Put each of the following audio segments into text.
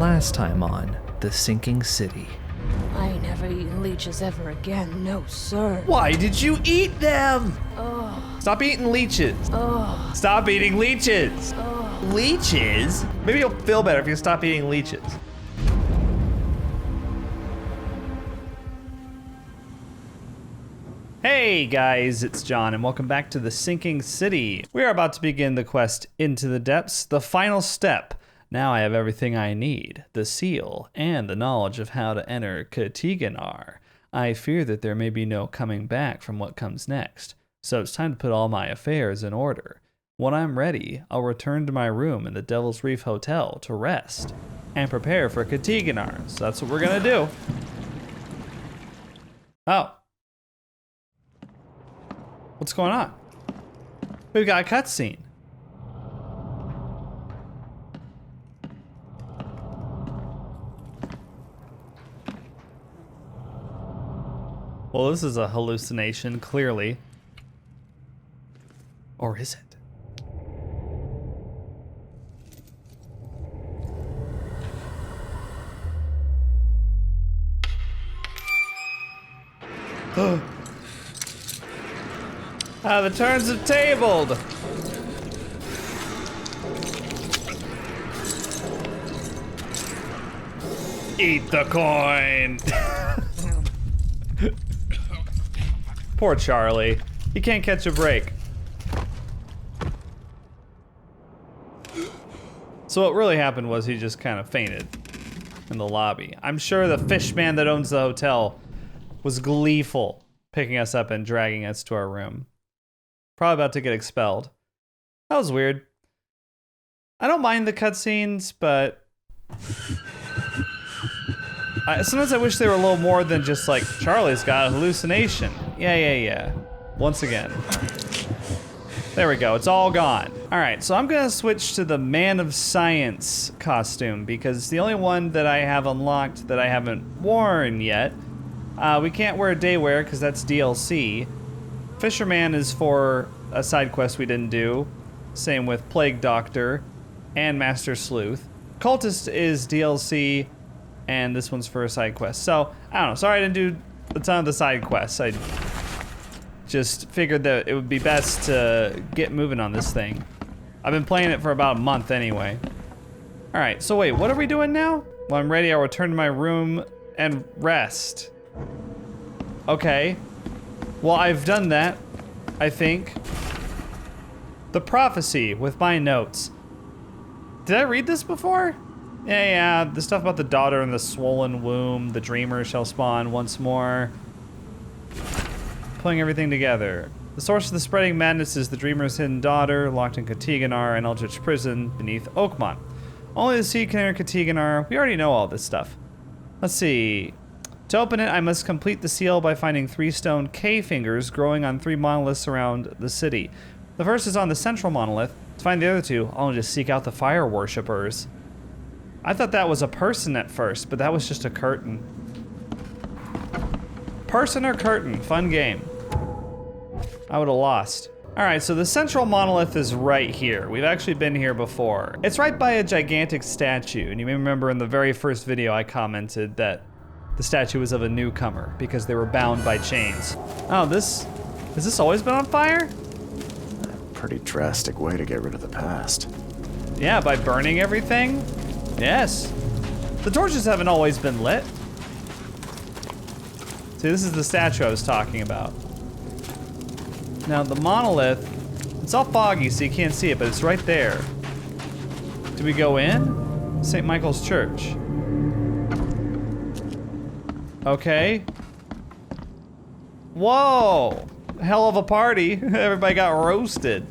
Last time on The Sinking City. I ain't never eaten leeches ever again, no sir. Why did you eat them? Oh, Stop eating leeches. oh, Stop eating leeches. oh. Leeches? Maybe you'll feel better if you stop eating leeches. Hey guys, it's John and welcome back to The Sinking City. We are about to begin the quest into the depths, the final step. Now I have everything I need, the seal, and the knowledge of how to enter Katiganar. I fear that there may be no coming back from what comes next, so it's time to put all my affairs in order. When I'm ready, I'll return to my room in the Devil's Reef Hotel to rest and prepare for Katiganar. So that's what we're gonna do. Oh. What's going on? We've got a cutscene. Well, this is a hallucination, clearly. Or is it? The turns have tabled. Eat the coin. Poor Charlie. He can't catch a break. So what really happened was he just kind of fainted in the lobby. I'm sure the fish man that owns the hotel was gleeful, picking us up and dragging us to our room. Probably about to get expelled. That was weird. I don't mind the cutscenes, but sometimes I wish they were a little more than just like, Charlie's got a hallucination. Yeah. Once again. There we go, it's all gone. All right, so I'm gonna switch to the Man of Science costume because it's the only one that I have unlocked that I haven't worn yet. We can't wear day wear because that's DLC. Fisherman is for a side quest we didn't do. Same with Plague Doctor and Master Sleuth. Cultist is DLC, and this one's for a side quest. So, I don't know, sorry I didn't do a ton of the side quests. I just figured that it would be best to get moving on this thing. I've been playing it for about a month anyway. All right, so wait, what are we doing now? When I'm ready, I'll return to my room and rest. Okay. Well, I've done that, I think. The prophecy with my notes. Did I read this before? Yeah, the stuff about the daughter and the swollen womb, the dreamer shall spawn once more. Putting everything together. The source of the spreading madness is the dreamer's hidden daughter, locked in Katiganar, an eldritch prison beneath Oakmont. Only the seed can enter Katiganar. We already know all this stuff. Let's see. To open it, I must complete the seal by finding 3 stone K-fingers growing on 3 monoliths around the city. The first is on the central monolith. To find the other 2, I'll just seek out the fire worshippers. I thought that was a person at first, but that was just a curtain. Person or curtain? Fun game. I would have lost. All right, so the central monolith is right here. We've actually been here before. It's right by a gigantic statue, and you may remember in the very first video I commented that the statue was of a newcomer because they were bound by chains. Oh, has this always been on fire? Pretty drastic way to get rid of the past. Yeah, by burning everything? Yes. The torches haven't always been lit. See, this is the statue I was talking about. Now, the monolith, it's all foggy so you can't see it, but it's right there. Do we go in? St. Michael's Church. Okay. Whoa! Hell of a party. Everybody got roasted.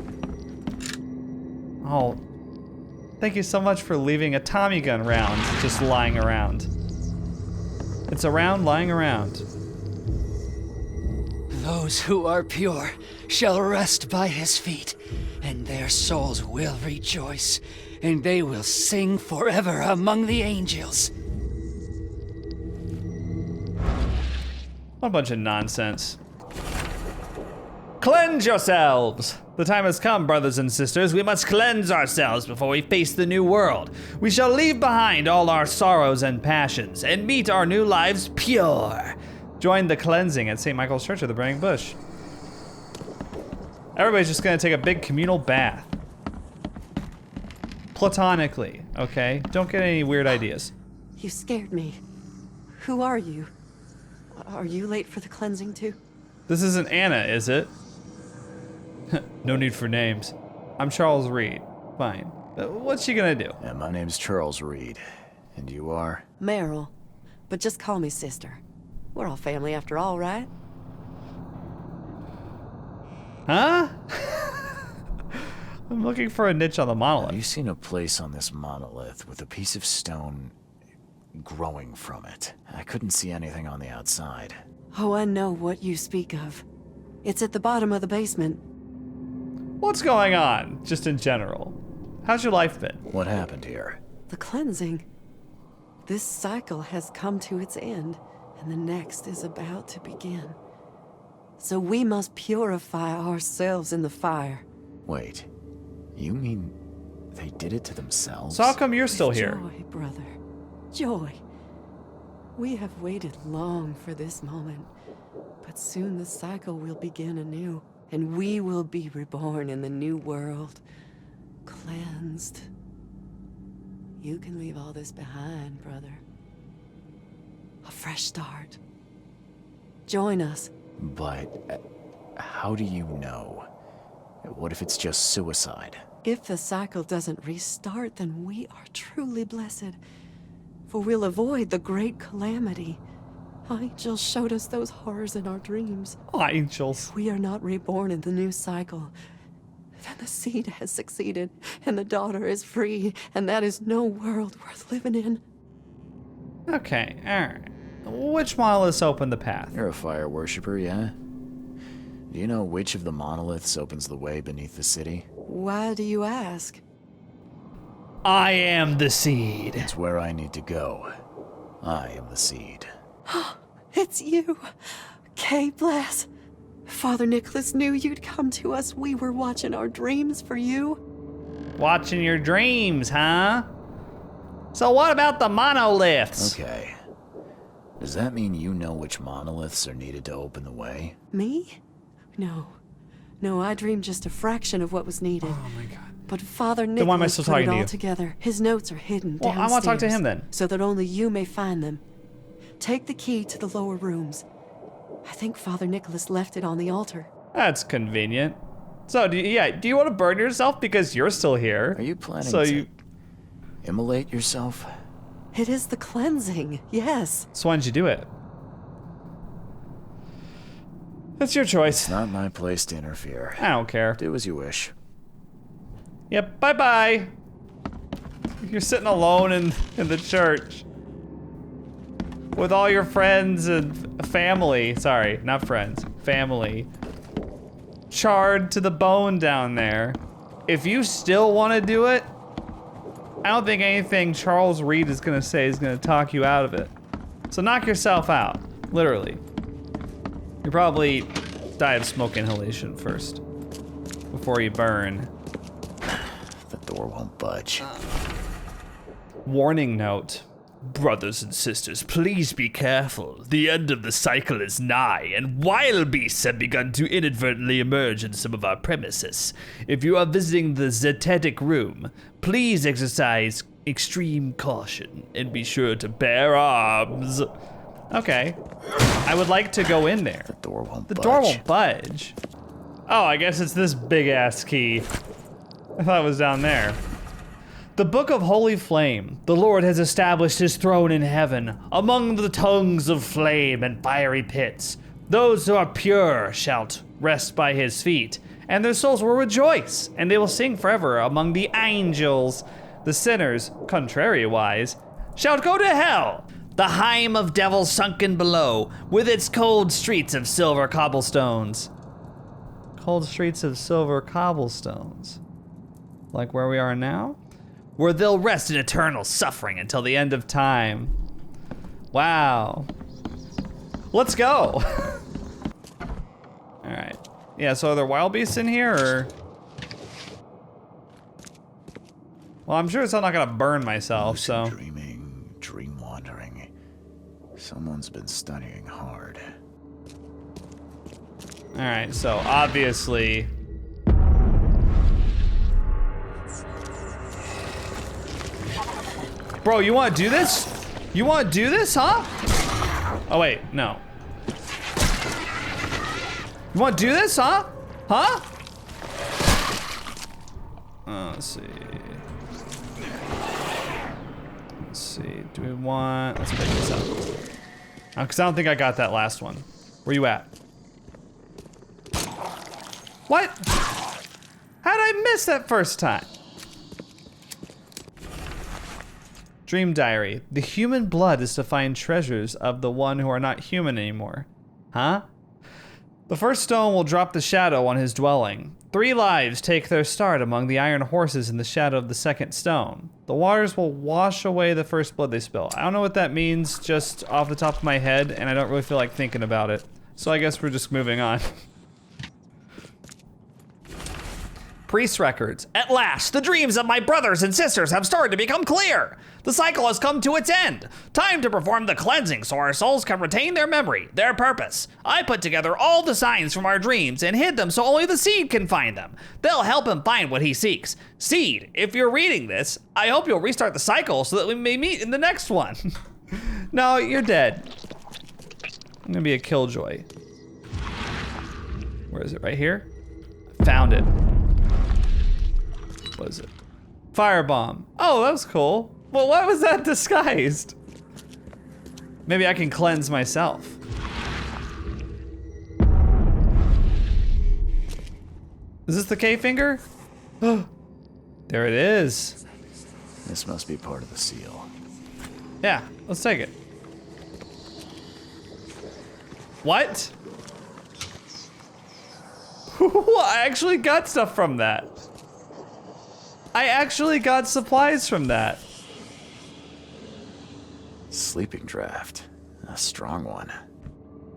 Oh. Thank you so much for leaving a Tommy gun round just lying around. It's a round lying around. Those who are pure shall rest by his feet, and their souls will rejoice, and they will sing forever among the angels. What a bunch of nonsense. Cleanse yourselves! The time has come, brothers and sisters. We must cleanse ourselves before we face the new world. We shall leave behind all our sorrows and passions and meet our new lives pure. Join the cleansing at St. Michael's Church of the Burning Bush. Everybody's just gonna take a big communal bath. Platonically, okay? Don't get any weird ideas. You scared me. Who are you? Are you late for the cleansing too? This isn't Anna, is it? No need for names. I'm Charles Reed. Fine. What's she gonna do? Yeah, my name's Charles Reed. And you are? Meryl. But just call me sister. We're all family after all, right? Huh? I'm looking for a niche on the monolith. Have you seen a place on this monolith with a piece of stone growing from it? I couldn't see anything on the outside. Oh, I know what you speak of. It's at the bottom of the basement. What's going on, just in general? How's your life been? What happened here? The cleansing. This cycle has come to its end, and the next is about to begin. So we must purify ourselves in the fire. Wait, you mean they did it to themselves? So how come you're still here? Joy, brother. Joy. We have waited long for this moment, but soon the cycle will begin anew, and we will be reborn in the new world, cleansed. You can leave all this behind, brother. A fresh start. Join us. But how do you know? What if it's just suicide? If the cycle doesn't restart, then we are truly blessed. For we'll avoid the great calamity. Angels showed us those horrors in our dreams. Angels. If we are not reborn in the new cycle, then the seed has succeeded, and the daughter is free, and that is no world worth living in. Okay, alright. Which monoliths open the path? You're a fire worshiper, yeah? Do you know which of the monoliths opens the way beneath the city? Why do you ask? I am the seed. It's where I need to go. I am the seed. It's you. Kay bless. Father Nicholas knew you'd come to us. We were watching our dreams for you. Watching your dreams, huh? So what about the monoliths? Okay. Does that mean you know which monoliths are needed to open the way? Me? No. No, I dreamed just a fraction of what was needed. Oh my god. But Father Then why am I Nicholas still put talking it to all you? together. His notes are hidden Well, downstairs. I want to talk to him then. So that only you may find them. Take the key to the lower rooms. I think Father Nicholas left it on the altar. That's convenient. So, do you want to burn yourself because you're still here? Are you planning So to immolate yourself? It is the cleansing, yes. So why didn't you do it? That's your choice. It's not my place to interfere. I don't care. Do as you wish. Yep, bye-bye. You're sitting alone in the church. With all your friends and family. Sorry, not friends. Family. Charred to the bone down there. If you still want to do it, I don't think anything Charles Reed is going to say is going to talk you out of it. So knock yourself out. Literally. You probably die of smoke inhalation first. Before you burn. The door won't budge. Warning note. Brothers and sisters, please be careful. The end of the cycle is nigh, and wild beasts have begun to inadvertently emerge in some of our premises. If you are visiting the Zetetic room, please exercise extreme caution and be sure to bear arms. Okay. I would like to go in there. The door won't The budge. door won't budge. Oh, I guess it's this big-ass key. I thought it was down there. The Book of Holy Flame. The Lord has established his throne in heaven, among the tongues of flame and fiery pits. Those who are pure shall rest by his feet, and their souls will rejoice, and they will sing forever among the angels. The sinners, contrariwise, shall go to hell, the heim of devils sunken below, with its cold streets of silver cobblestones. Cold streets of silver cobblestones. Like where we are now? Where they'll rest in eternal suffering until the end of time. Wow. Let's go. All right. Yeah, so are there wild beasts in here, or? Well, I'm sure it's not gonna burn myself, so. Dreaming, dream wandering. Someone's been studying hard. All right, so obviously. Bro, you wanna do this? You wanna do this, huh? Oh wait, no. You wanna do this, huh? Huh? Let's see. Let's see, do we want, let's pick this up. Cause I don't think I got that last one. Where you at? What? How did I miss that first time? Dream diary. The human blood is to find treasures of the one who are not human anymore. Huh? The first stone will drop the shadow on his dwelling. 3 lives take their start among the iron horses in the shadow of the second stone. The waters will wash away the first blood they spill. I don't know what that means just off the top of my head, and I don't really feel like thinking about it. So I guess we're just moving on. Priest records. At last, the dreams of my brothers and sisters have started to become clear. The cycle has come to its end. Time to perform the cleansing so our souls can retain their memory, their purpose. I put together all the signs from our dreams and hid them so only the seed can find them. They'll help him find what he seeks. Seed, if you're reading this, I hope you'll restart the cycle so that we may meet in the next one. No, you're dead. I'm gonna be a killjoy. Where is it? Right here? Found it. What is it? Firebomb. Oh, that was cool. Well, why was that disguised? Maybe I can cleanse myself. Is this the K-finger? There it is. This must be part of the seal. Yeah, let's take it. What? I actually got stuff from that. I actually got supplies from that. Sleeping draft. A strong one.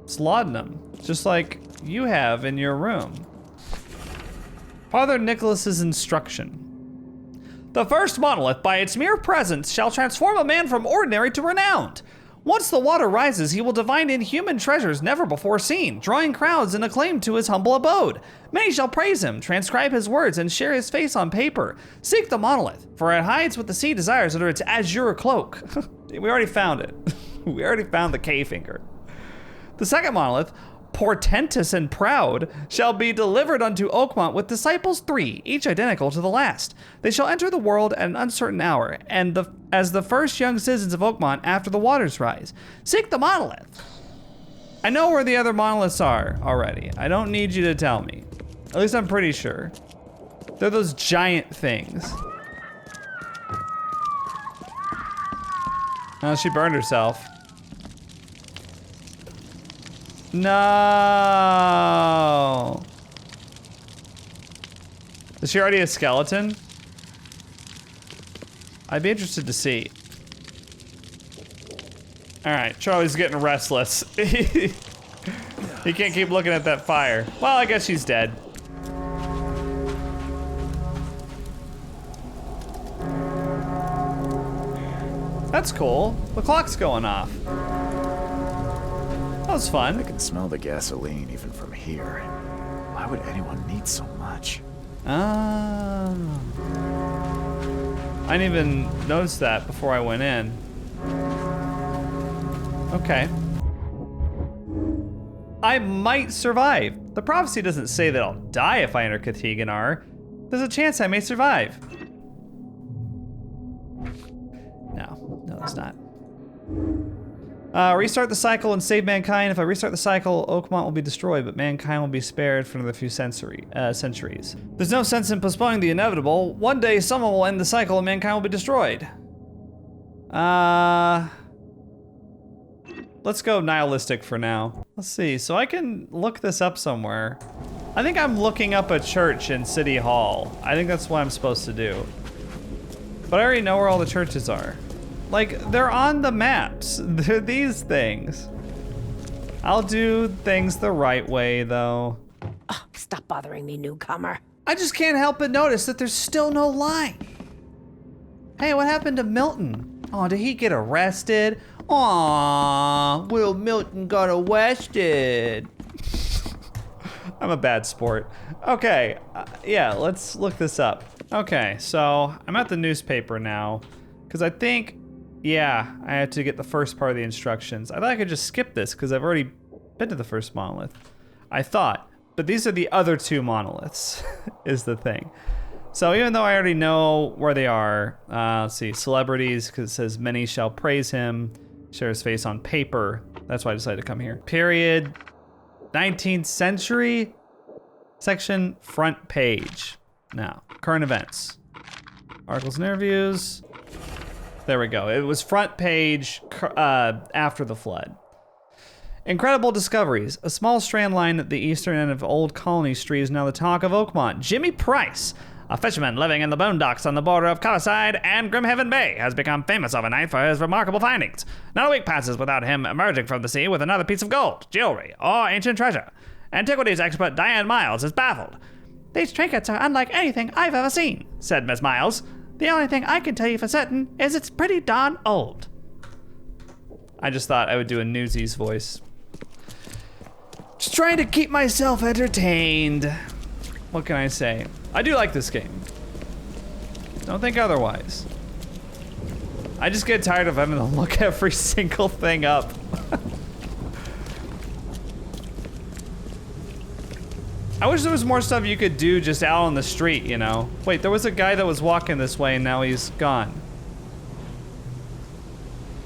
It's laudanum, just like you have in your room. Father Nicholas's instruction. The first monolith, by its mere presence, shall transform a man from ordinary to renowned. Once the water rises, he will divine inhuman treasures never before seen, drawing crowds and acclaim to his humble abode. Many shall praise him, transcribe his words, and share his face on paper. Seek the monolith, for it hides what the sea desires under its azure cloak. We already found it. We already found the K-finger. The second monolith, portentous and proud, shall be delivered unto Oakmont with disciples 3, each identical to the last. They shall enter the world at an uncertain hour, and as the first young citizens of Oakmont after the waters rise. Seek the monolith. I know where the other monoliths are already. I don't need you to tell me. At least I'm pretty sure. They're those giant things. Oh, she burned herself. No. Is she already a skeleton? I'd be interested to see. All right, Charlie's getting restless. He can't keep looking at that fire. Well, I guess she's dead. That's cool. The clock's going off. That was fun. I can smell the gasoline even from here. Why would anyone need so much? I didn't even notice that before I went in. Okay. I might survive. The prophecy doesn't say that I'll die if I enter Kathiganar. There's a chance I may survive. No, it's not. Restart the cycle and save mankind. If I restart the cycle, Oakmont will be destroyed, but mankind will be spared for another few centuries. There's no sense in postponing the inevitable. One day, someone will end the cycle and mankind will be destroyed. Let's go nihilistic for now. Let's see, so I can look this up somewhere. I think I'm looking up a church in City Hall. I think that's what I'm supposed to do. But I already know where all the churches are. Like, they're on the maps. They're these things. I'll do things the right way, though. Oh, stop. Stop bothering me, newcomer. I just can't help but notice that there's still no line. Hey, what happened to Milton? Oh, did he get arrested? Aww, Will Milton got arrested. I'm a bad sport. Okay, yeah, let's look this up. Okay, so I'm at the newspaper now, because I think, yeah, I had to get the first part of the instructions. I thought I could just skip this, because I've already been to the first monolith. I thought, but these are the other two monoliths, is the thing. So even though I already know where they are, let's see, celebrities, because it says many shall praise him, share his face on paper. That's why I decided to come here. Period, 19th century, section front page. Now, current events. Articles and interviews. There we go. It was front page after the flood. Incredible discoveries. A small strand line at the eastern end of Old Colony Street is now the talk of Oakmont. Jimmy Price, a fisherman living in the boondocks on the border of Colorado and Grimhaven Bay, has become famous overnight for his remarkable findings. Not a week passes without him emerging from the sea with another piece of gold, jewelry, or ancient treasure. Antiquities expert Diane Miles is baffled. These trinkets are unlike anything I've ever seen, said Miss Miles. The only thing I can tell you for certain is it's pretty darn old. I just thought I would do a Newsies voice. Just trying to keep myself entertained. What can I say? I do like this game. Don't think otherwise. I just get tired of having to look every single thing up. I wish there was more stuff you could do just out on the street, you know? Wait, there was a guy that was walking this way and now he's gone.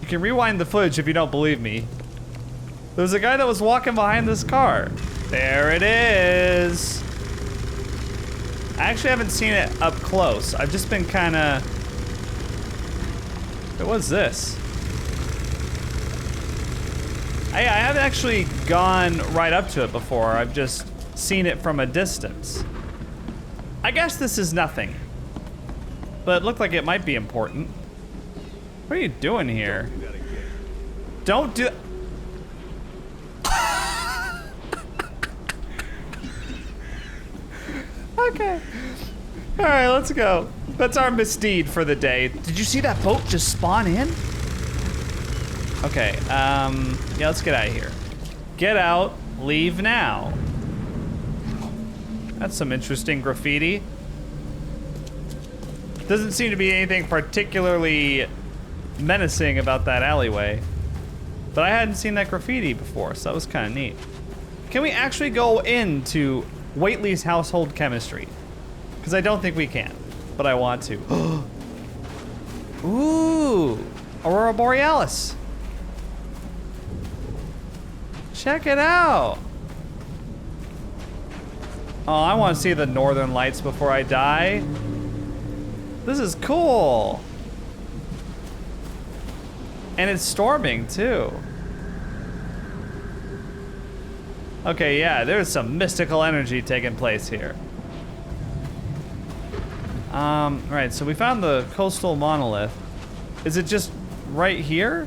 You can rewind the footage if you don't believe me. There was a guy that was walking behind this car. There it is. I actually haven't seen it up close. I've just been kinda... What was this? I haven't actually gone right up to it before. I've just seen it from a distance. I guess this is nothing, but it looked like it might be important. What are you doing here? Don't do... Okay. All right, let's go. That's our misdeed for the day. Did you see that boat just spawn in? Okay, yeah, let's get out of here. Get out, leave now. That's some interesting graffiti. Doesn't seem to be anything particularly menacing about that alleyway. But I hadn't seen that graffiti before, so that was kind of neat. Can we actually go into Whately's household chemistry? Because I don't think we can, but I want to. Ooh, Aurora Borealis. Check it out. Oh, I want to see the northern lights before I die. This is cool. And it's storming too. Okay, yeah, there's some mystical energy taking place here. Right, so we found the Costal Monolith. Is it just right here?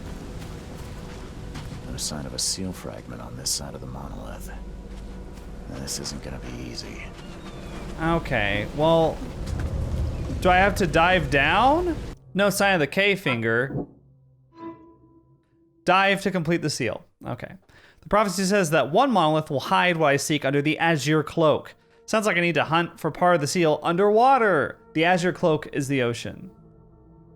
No sign of a seal fragment on this side of the monolith. This isn't gonna be easy. Okay, well, do I have to dive down? No sign of the K finger. Dive to complete the seal. Okay. The prophecy says that one monolith will hide what I seek under the azure cloak. Sounds like I need to hunt for part of the seal underwater. The azure cloak is the ocean.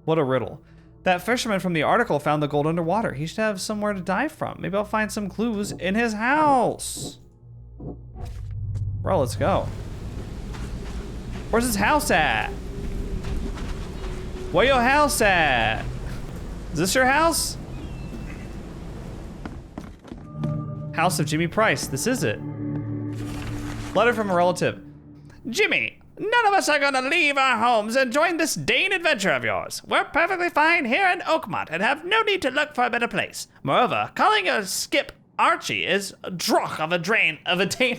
What a riddle. That fisherman from the article found the gold underwater. He should have somewhere to dive from. Maybe I'll find some clues in his house. Bro, let's go. Where's his house at? Where your house at? Is this your house? House of Jimmy Price, this is it. Letter from a relative. Jimmy, none of us are gonna leave our homes and join this Dane adventure of yours. We're perfectly fine here in Oakmont and have no need to look for a better place. Moreover, calling your skip Archie is a droch of a Dane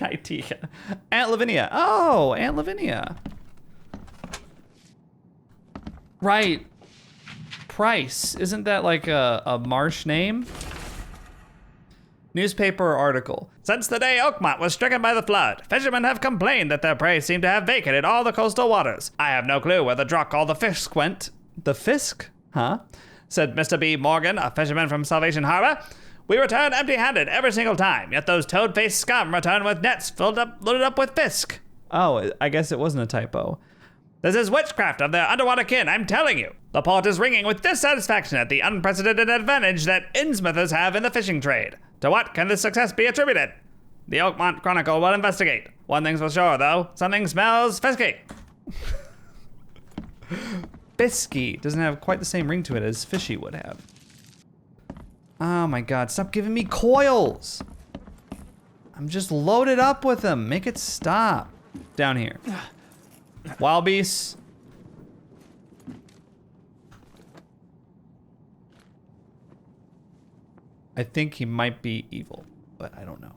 idea. Aunt Lavinia. Oh, Aunt Lavinia. Right. Price. Isn't that like a marsh name? Newspaper article. Since the day Oakmont was stricken by the flood, fishermen have complained that their prey seem to have vacated all the coastal waters. I have no clue where the druck or the fisk went. The fisk? Huh? Said Mr. B. Morgan, a fisherman from Salvation Harbor. We return empty-handed every single time, yet those toad-faced scum return with nets loaded up with fisk. Oh, I guess it wasn't a typo. This is witchcraft of their underwater kin, I'm telling you. The port is ringing with dissatisfaction at the unprecedented advantage that Innsmouthers have in the fishing trade. To what can this success be attributed? The Oakmont Chronicle will investigate. One thing's for sure, though. Something smells fisky. Fisky doesn't have quite the same ring to it as fishy would have. Oh my god, stop giving me coils! I'm just loaded up with them. Make it stop. Down here. Wild beasts. I think he might be evil, but I don't know.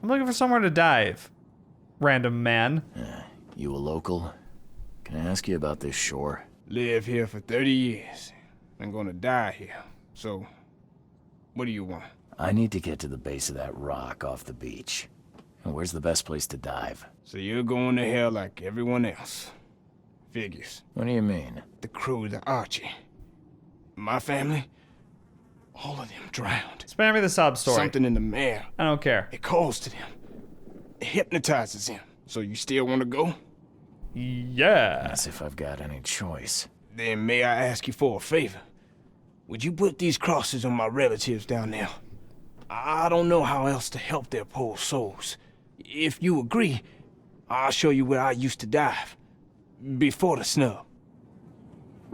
I'm looking for somewhere to dive. Random man. You a local? Can I ask you about this shore? Live here for 30 years. I'm gonna die here. So, what do you want? I need to get to the base of that rock off the beach. And where's the best place to dive? So you're going to hell like everyone else. Figures. What do you mean? The crew, the Archie. My family, all of them drowned. Spare me the sob story. Something in the mail. I don't care. It calls to them. It hypnotizes them. So you still want to go? Yeah. As if I've got any choice. Then may I ask you for a favor? Would you put these crosses on my relatives down there? I don't know how else to help their poor souls. If you agree, I'll show you where I used to dive. Before the snub.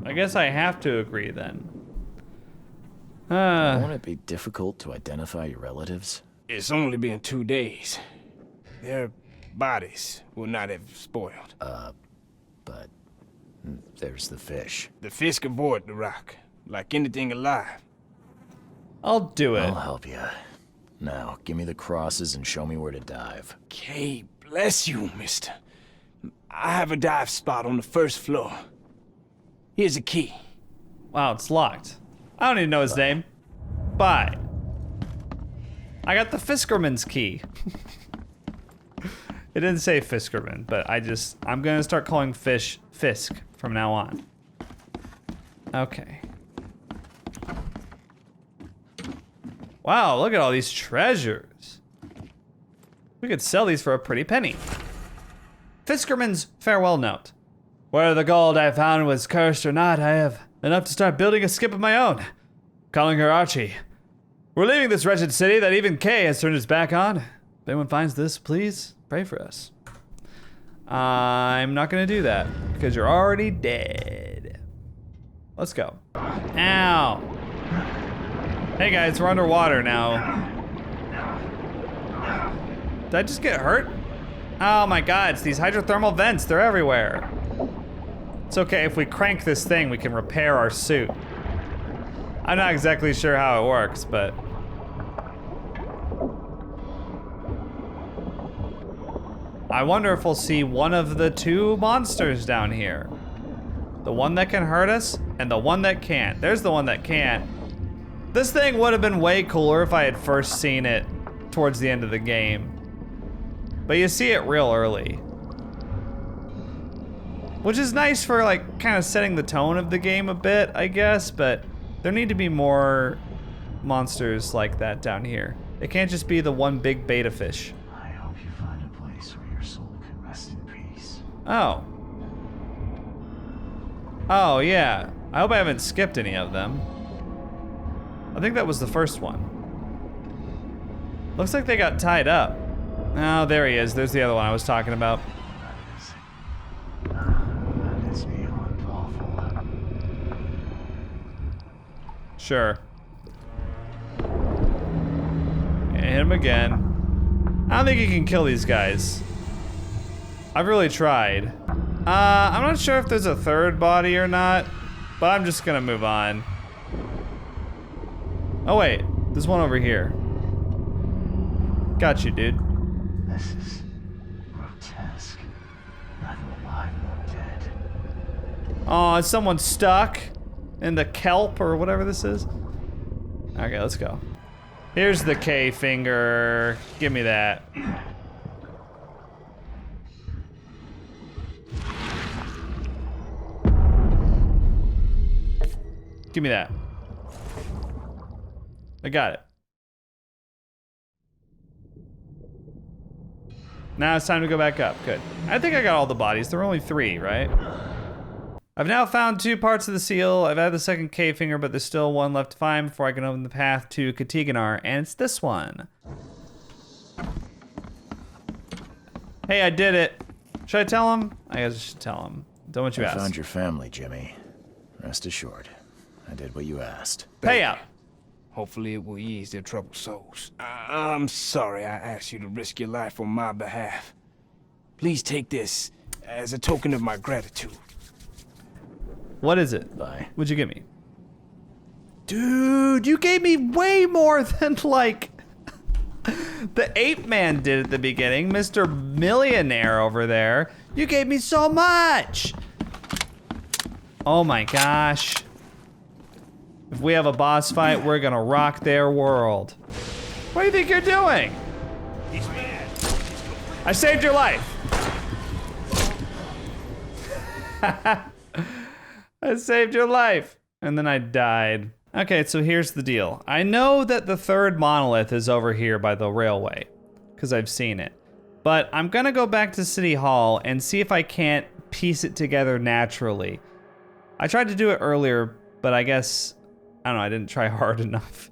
I guess I have to agree then. Won't it be difficult to identify your relatives? It's only been 2 days. Their bodies will not have spoiled. But there's the fish. The fish avoid the rock, like anything alive. I'll do it. I'll help you. Now, give me the crosses and show me where to dive. Okay, bless you, mister. I have a dive spot on the first floor. Here's a key. Wow, it's locked. I don't even know his name. Bye. I got the Fiskerman's key. It didn't say Fiskerman, but I'm gonna start calling fish Fisk from now on. Okay. Wow, look at all these treasures. We could sell these for a pretty penny. Fiskerman's farewell note. Whether the gold I found was cursed or not, I have enough to start building a skip of my own. Calling her Archie. We're leaving this wretched city that even Kay has turned its back on. If anyone finds this, please pray for us. I'm not gonna do that because you're already dead. Let's go. Ow. Hey guys, we're underwater now. Did I just get hurt? Oh my god, it's these hydrothermal vents, they're everywhere. It's okay, if we crank this thing, we can repair our suit. I'm not exactly sure how it works, but... I wonder if we'll see one of the two monsters down here. The one that can hurt us, and the one that can't. There's the one that can't. This thing would have been way cooler if I had first seen it towards the end of the game. But you see it real early. Which is nice for like kind of setting the tone of the game a bit, I guess, but there need to be more monsters like that down here. It can't just be the one big beta fish. I hope you find a place where your soul can rest in peace. Oh. Oh, yeah. I hope I haven't skipped any of them. I think that was the first one. Looks like they got tied up. Oh, there he is. There's the other one I was talking about. That is beyond awful. Sure. And hit him again. I don't think you can kill these guys. I've really tried. I'm not sure if there's a third body or not, but I'm just gonna move on. Oh wait, there's one over here. Got you, dude. This is grotesque. Neither alive nor dead. Aw, is someone stuck? in the kelp or whatever this is. Okay, let's go. Here's the K finger. Give me that. Give me that. I got it. Now it's time to go back up. Good. I think I got all the bodies. There were only 3, right? I've now found 2 parts of the seal. I've had the second K finger, but there's still 1 left to find before I can open the path to Katiganar, and it's this one. Hey, I did it. Should I tell him? I guess I should tell him. Don't want you I ask. found your family, Jimmy. Rest assured, I did what you asked. Payout. Hopefully it will ease their troubled souls. I'm sorry I asked you to risk your life on my behalf. Please take this as a token of my gratitude. What is it? Bye. What'd you give me? Dude, you gave me way more than like the ape man did at the beginning. Mr. Millionaire over there. You gave me so much. Oh my gosh. If we have a boss fight, we're gonna rock their world. What do you think you're doing? He's mad. I saved your life. I saved your life. And then I died. Okay, so here's the deal. I know that the 3rd monolith is over here by the railway, because I've seen it. But I'm gonna go back to City Hall and see if I can't piece it together naturally. I tried to do it earlier, but I guess, I don't know, I didn't try hard enough.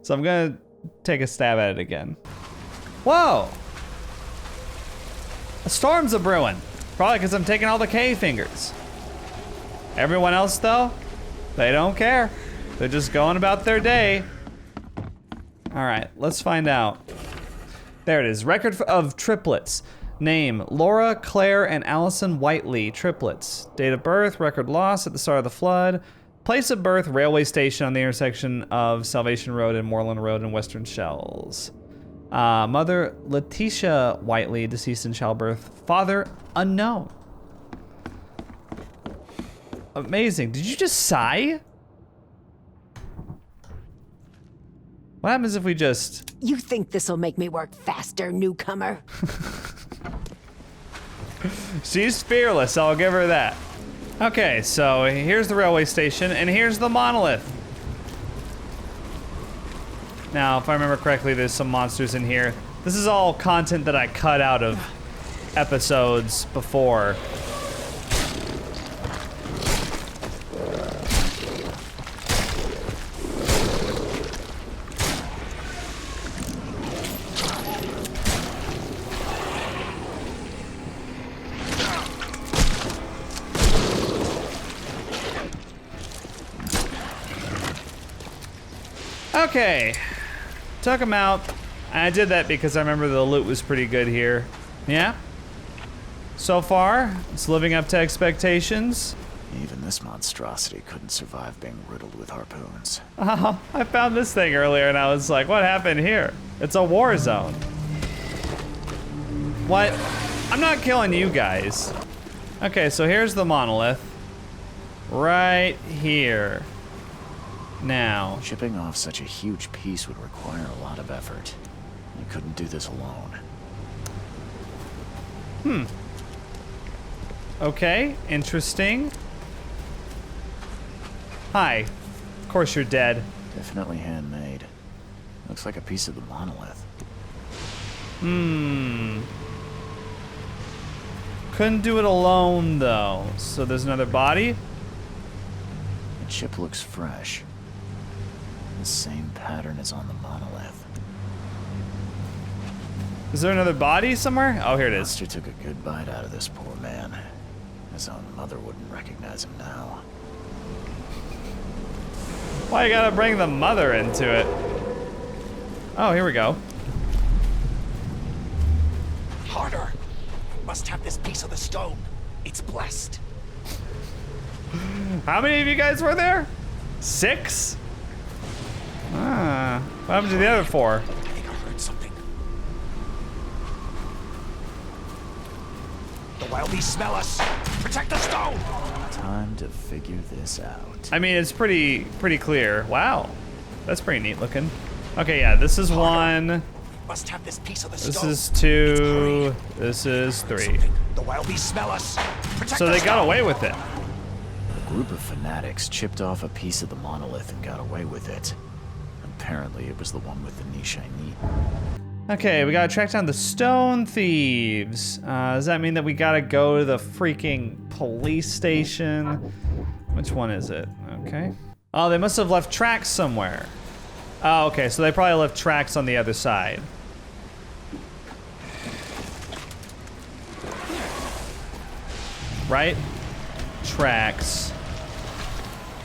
So I'm gonna take a stab at it again. Whoa! A storm's a-brewing. Probably because I'm taking all the K fingers. Everyone else, though, they don't care. They're just going about their day. All right, let's find out. There it is, record of triplets. Name, Laura, Claire, and Allison Whiteley, triplets. Date of birth, record lost at the start of the flood. Place of birth, railway station on the intersection of Salvation Road and Moreland Road in Western Shells. Mother, Letitia Whiteley, deceased in childbirth. Father, unknown. Amazing. Did you just sigh? What happens if we just... You think this'll make me work faster, newcomer? She's fearless, I'll give her that. Okay, so here's the railway station, and here's the monolith. Now, if I remember correctly, there's some monsters in here. This is all content that I cut out of episodes before. Okay, took him out. I did that because I remember the loot was pretty good here. Yeah? So far, it's living up to expectations. Even this monstrosity couldn't survive being riddled with harpoons. Oh, I found this thing earlier and I was like, what happened here? It's a war zone. What? I'm not killing you guys. Okay, so here's the monolith. Right here. Now. Chipping off such a huge piece would require a lot of effort. You couldn't do this alone. Okay, interesting. Hi. Of course you're dead. Definitely handmade. Looks like a piece of the monolith. Couldn't do it alone though. So there's another body? The chip looks fresh. The same pattern as on the monolith. Is there another body somewhere? Oh, here it is. Monster took a good bite out of this poor man. His own mother wouldn't recognize him now. Why you gotta bring the mother into it? Oh, here we go. Harder! You must have this piece of the stone. It's blessed. How many of you guys were there? 6? Ah, what happened to the other 4? I think I heard something. The wild beasts smell us. Protect the stone! Top Time to figure this out. I mean, it's pretty clear. Wow, that's pretty neat looking. Okay, yeah, this is one. Must have this piece of the This stone. is two. This is three. The wild beasts smell us. Protect So they us. got away with it. A group of fanatics chipped off a piece of the monolith and got away with it. Apparently, it was the one with the niche I need. Okay, we gotta track down the stone thieves. Does that mean that we gotta go to the freaking police station? Which one is it? Okay. Oh, they must have left tracks somewhere. Oh, okay, so they probably left tracks on the other side. Right? Tracks.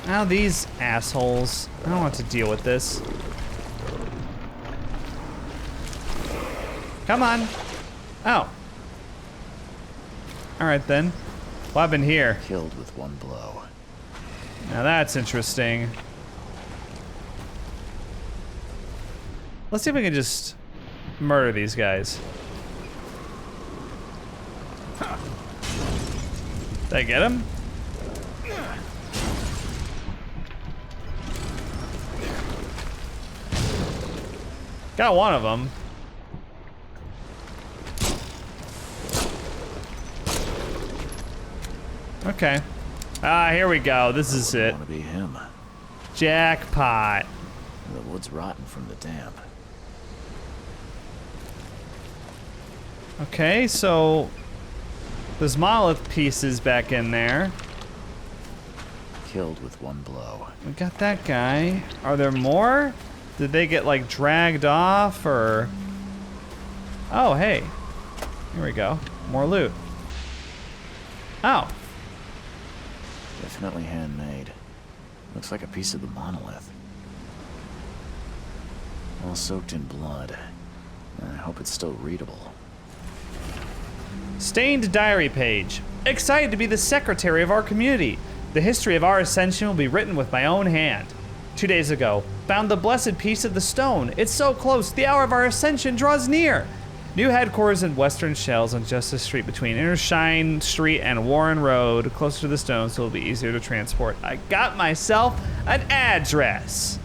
Now these assholes. I don't want to deal with this. Come on. Oh. All right then. What happened here? Killed with one blow. Now that's interesting. Let's see if we can just murder these guys. Did I get him? Got one of them. Okay. Ah, here we go. This is it. Want to be him. Jackpot. The wood's rotten from the damp. Okay, so there's monolith pieces back in there. Killed with one blow. We got that guy. Are there more? Did they get like dragged off or? Oh, hey. Here we go. More loot. Oh. Definitely handmade. Looks like a piece of the monolith. All soaked in blood. I hope it's still readable. Stained diary page. Excited to be the secretary of our community. The history of our ascension will be written with my own hand. 2 days ago, found the blessed piece of the stone. It's so close, the hour of our ascension draws near. New headquarters in Western Shells on Justice Street between Intershine Street and Warren Road, closer to the stone so it'll be easier to transport. I got myself an address.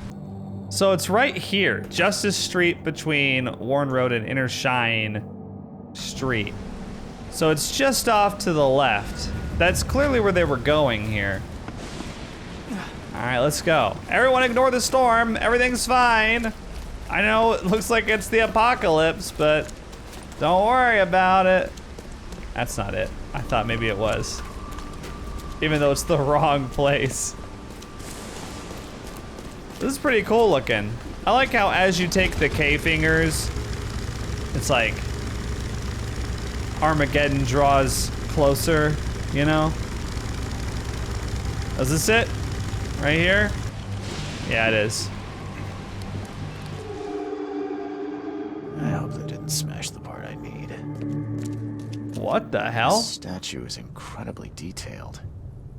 So it's right here, Justice Street between Warren Road and Intershine Street. So it's just off to the left. That's clearly where they were going here. All right, let's go. Everyone ignore the storm. Everything's fine. I know it looks like it's the apocalypse, but don't worry about it. That's not it. I thought maybe it was. Even though it's the wrong place. This is pretty cool looking. I like how as you take the K fingers, it's like Armageddon draws closer, you know? Is this it? Right here? Yeah, it is. I hope they didn't smash the part I need. What the hell? This statue is incredibly detailed.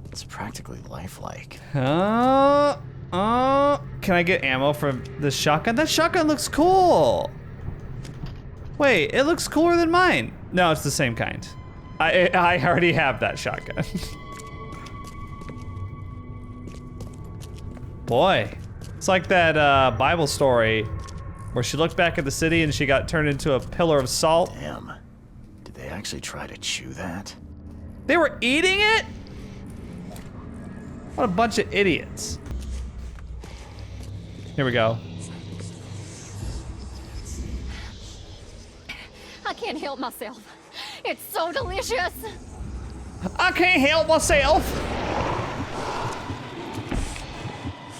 It's practically lifelike. Can I get ammo from this shotgun? That shotgun looks cool. Wait, it looks cooler than mine. No, it's the same kind. I already have that shotgun. Boy, it's like that Bible story where she looked back at the city and she got turned into a pillar of salt. Damn. Did they actually try to chew that? They were eating it? What a bunch of idiots. Here we go. I can't help myself. It's so delicious. I can't help myself.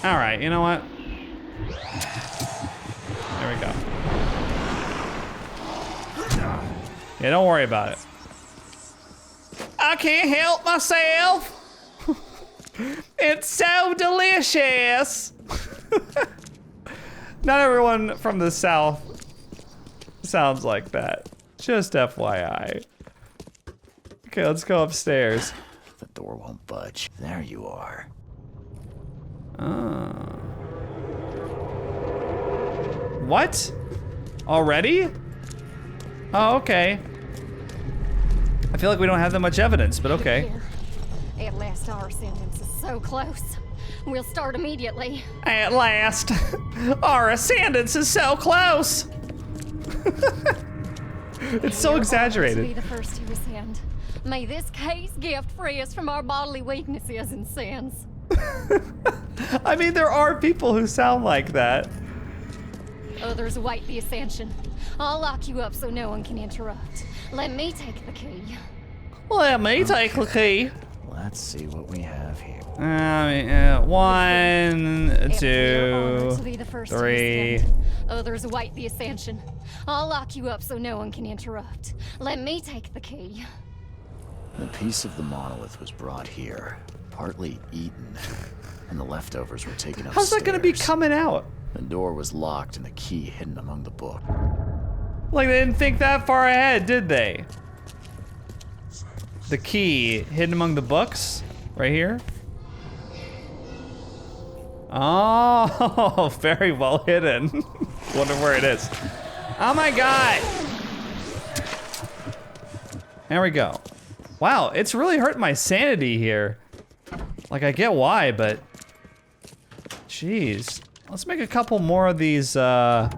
All right, you know what? There we go. Yeah, don't worry about it. I can't help myself. It's so delicious. Not everyone from the South sounds like that. Just FYI. Okay, let's go upstairs. The door won't budge. There you are. What? Already? Oh, okay. I feel like we don't have that much evidence, but okay. At last, our sentence is so close. We'll start immediately. At last, our ascendance is so close. It's so You're exaggerated. honored to be the first to ascend. May this case gift free us from our bodily weaknesses and sins. I mean, there are people who sound like that. Others await the ascension. I'll lock you up so no one can interrupt. Let me take the key. Let me take the key. Let's see what we have here. 1, If you're honored 2, to be the first to 3. ascend. Others await the ascension. I'll lock you up so no one can interrupt. Let me take the key. The piece of the monolith was brought here, partly eaten, and the leftovers were taken upstairs. How's that gonna be coming out? The door was locked and the key hidden among the book. Like, they didn't think that far ahead, did they? The key hidden among the books? Right here? Oh, very well hidden. Wonder where it is. Oh my god! There we go. Wow, it's really hurt my sanity here. Like, I get why, but... Jeez. Let's make a couple more of these, yeah,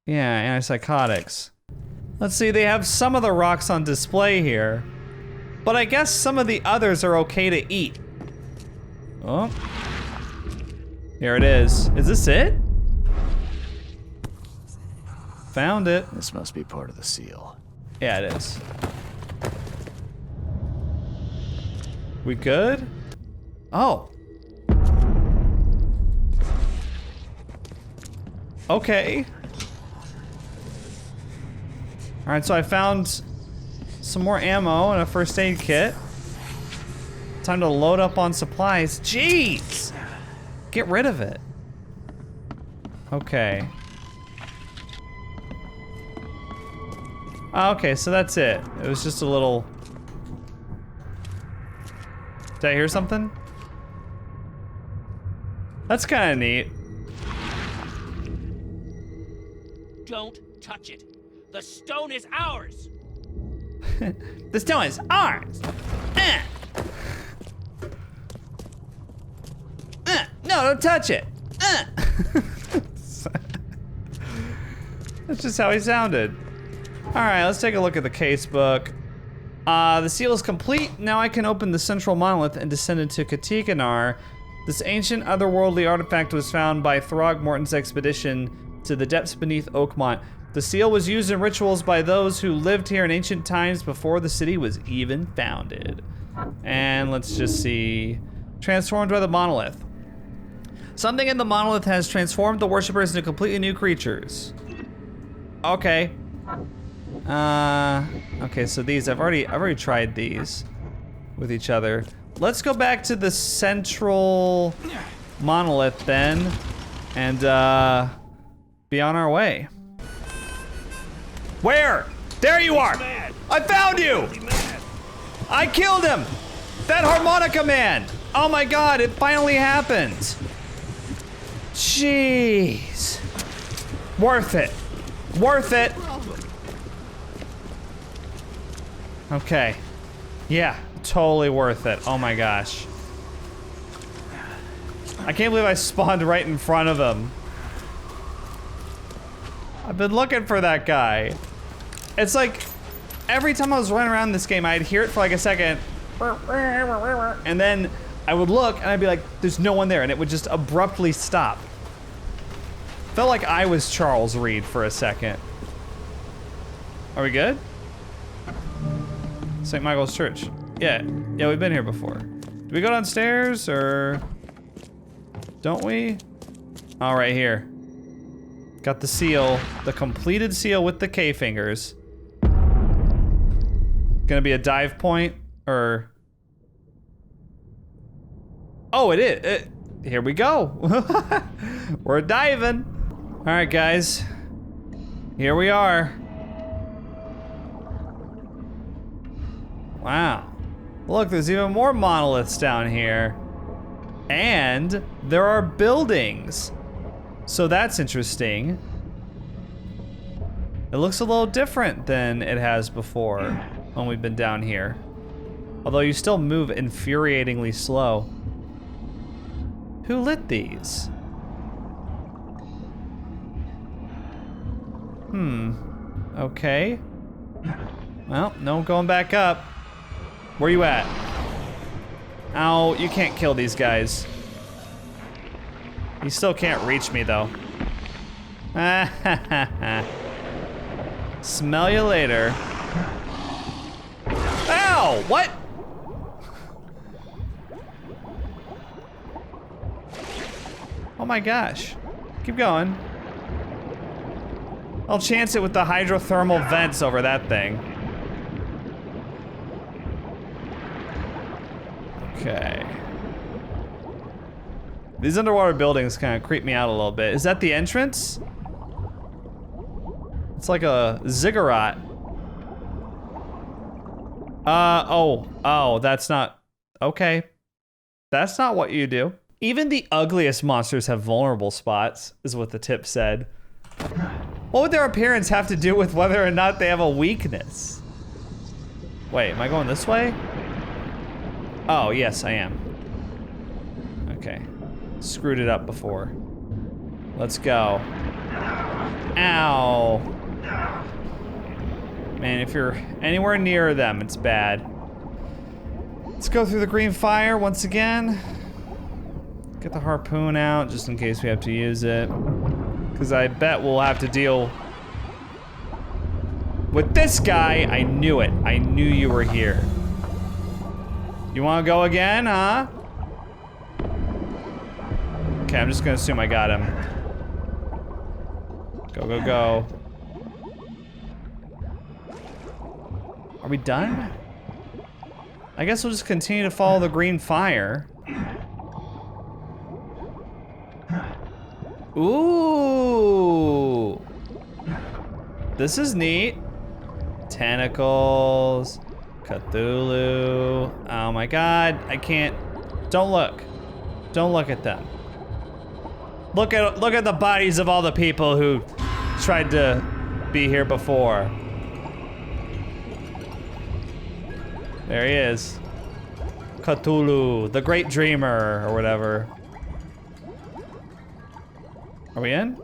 antipsychotics. Let's see, they have some of the rocks on display here. But I guess some of the others are okay to eat. Oh. Here it is. Is this it? Found it. This must be part of the seal. Yeah, it is. We good? Oh. Okay. All right, so I found some more ammo and a first aid kit. Time to load up on supplies. Jeez! Get rid of it. Okay. Okay, so that's it. It was just a little... Did I hear something? That's kind of neat. Don't touch it. The stone is ours. The stone is ours. No, don't touch it. That's just how he sounded. All right, let's take a look at the case book. The seal is complete. Now I can open the central monolith and descend into Katikanar. This ancient otherworldly artifact was found by Throgmorton's expedition to the depths beneath Oakmont. The seal was used in rituals by those who lived here in ancient times before the city was even founded. And let's just see. Transformed by the monolith. Something in the monolith has transformed the worshippers into completely new creatures. Okay. Okay, so these, I've already tried these with each other. Let's go back to the central monolith then, and be on our way. Where? There you are! I found you! I killed him! That harmonica man! Oh my god, it finally happened! Jeez. Worth it. Worth it! Okay. Yeah, totally worth it. Oh my gosh. I can't believe I spawned right in front of him. I've been looking for that guy. It's like, every time I was running around this game, I'd hear it for like a second. And then I would look and I'd be like, there's no one there. And it would just abruptly stop. Felt like I was Charles Reed for a second. Are we good? St. Michael's Church. Yeah, we've been here before. Do we go downstairs or don't we? Oh, right here. Got the seal, the completed seal with the K fingers. Gonna be a dive point or? Oh, it is. Here we go. We're diving. All right, guys. Here we are. Wow. Look, there's even more monoliths down here. And there are buildings. So that's interesting. It looks a little different than it has before when we've been down here. Although you still move infuriatingly slow. Who lit these? Okay. Well, no going back up. Where you at? Ow, you can't kill these guys. You still can't reach me though. Smell you later. Ow! What? Oh my gosh. Keep going. I'll chance it with the hydrothermal vents over that thing. Okay. These underwater buildings kind of creep me out a little bit. Is that the entrance? It's like a ziggurat. Oh, that's not, okay. That's not what you do. Even the ugliest monsters have vulnerable spots, is what the tip said. What would their appearance have to do with whether or not they have a weakness? Wait, am I going this way? Oh, yes, I am. Okay. Screwed it up before. Let's go. Ow. Man, if you're anywhere near them, it's bad. Let's go through the green fire once again. Get the harpoon out just in case we have to use it. Because I bet we'll have to deal with this guy. I knew it. I knew you were here. You want to go again, huh? Okay, I'm just going to assume I got him. Go, go, go. Are we done? I guess we'll just continue to follow the green fire. Ooh. This is neat. Tentacles. Cthulhu. Oh my god, I can't. Don't look. Don't look at them. Look at the bodies of all the people who tried to be here before. There he is. Cthulhu, the great dreamer, or whatever. Are we in?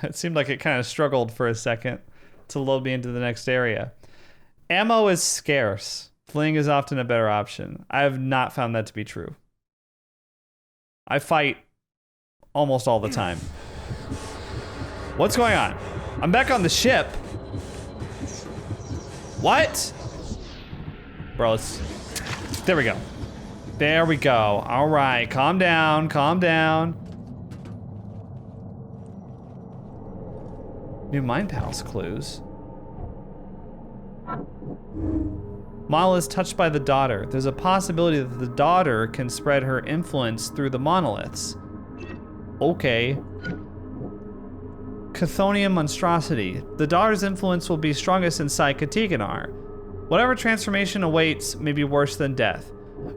It seemed like it kind of struggled for a second to load me into the next area. Ammo is scarce. Fleeing is often a better option. I have not found that to be true. I fight almost all the time. What's going on? I'm back on the ship. What? Bro, there we go. There we go. All right, calm down, calm down. New Mind Palace clues. Monolith is touched by the daughter. There's a possibility that the daughter can spread her influence through the monoliths. Okay. Chthonian monstrosity. The daughter's influence will be strongest inside Katiganar. Whatever transformation awaits may be worse than death.